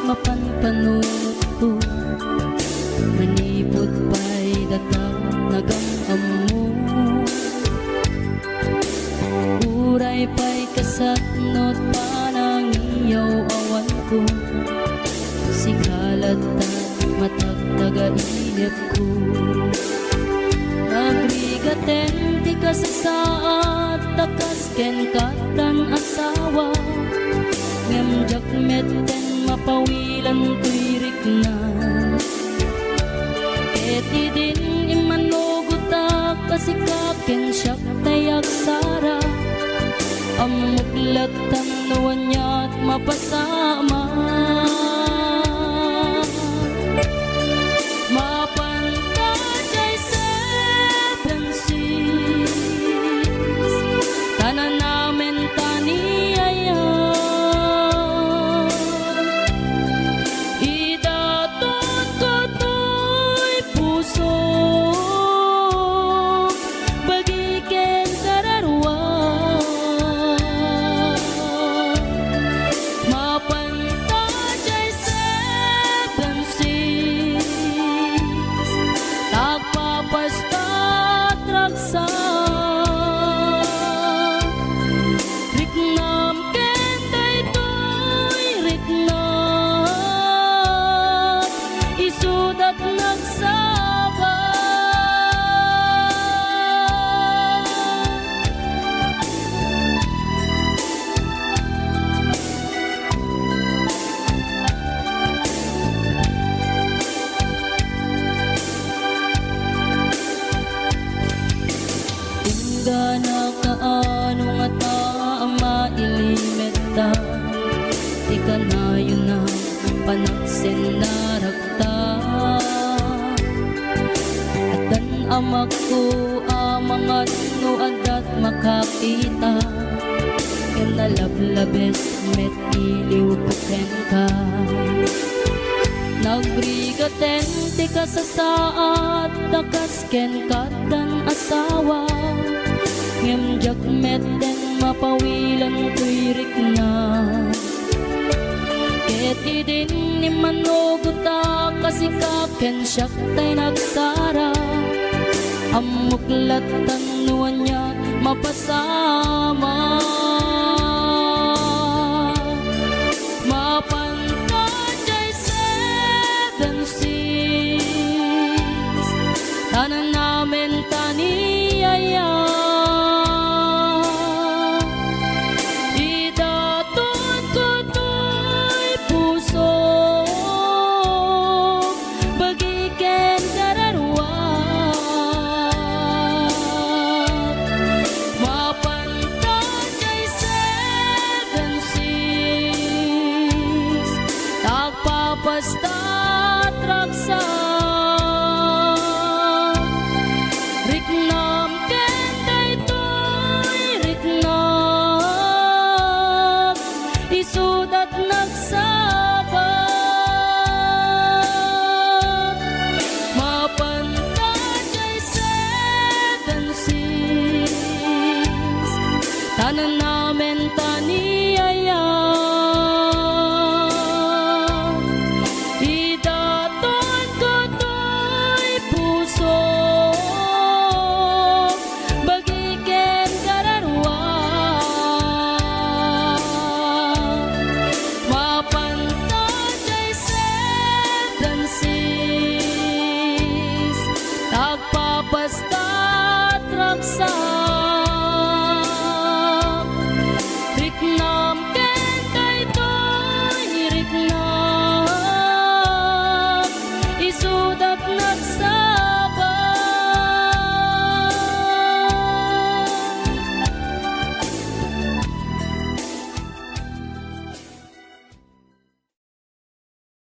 mapanpanunot ko. Manipod pa'y datang nagamam mo. Uray pa'y kasatnot panang iyaw awan ko. Sikalat at matagtaga-inip ko. Nagrigaten ti ka sa saat, takas ken katan asawa. Ngamjak metten mapawilan tuirik na. Eti din imanugutak kasikaken siyak tayak sara. Amuklat ang nawan niya't mapasama. Mapantay seven seas, tanan namin taniyaya. Idaton ko to'y puso, bagiken kararwa. Mapantay seven seas, tagpapastat raksa. Riknam ken daytoy riknam, isudat nagsaba. Gana kaano nga ta ang mailimeta. Di ka na yun na panaksin na rakta. At dan amak ko amangan no adat makakita. Ken nalablabes met iliw ko ken ka. Nagrigaten ti ka sa saat, takas ken katan asawa. Ngamjak metten mapawilan tuirik na. Eti din ni manugutak kasikaken siyak tay nagsara. Amuklat ang nuwan niya mapasama. Mapantay seven seas, tanan namin taniyaya. Idaton ko to'y puso, bagiken kararwa. Mapantay seven seas, tagpapastat raksa.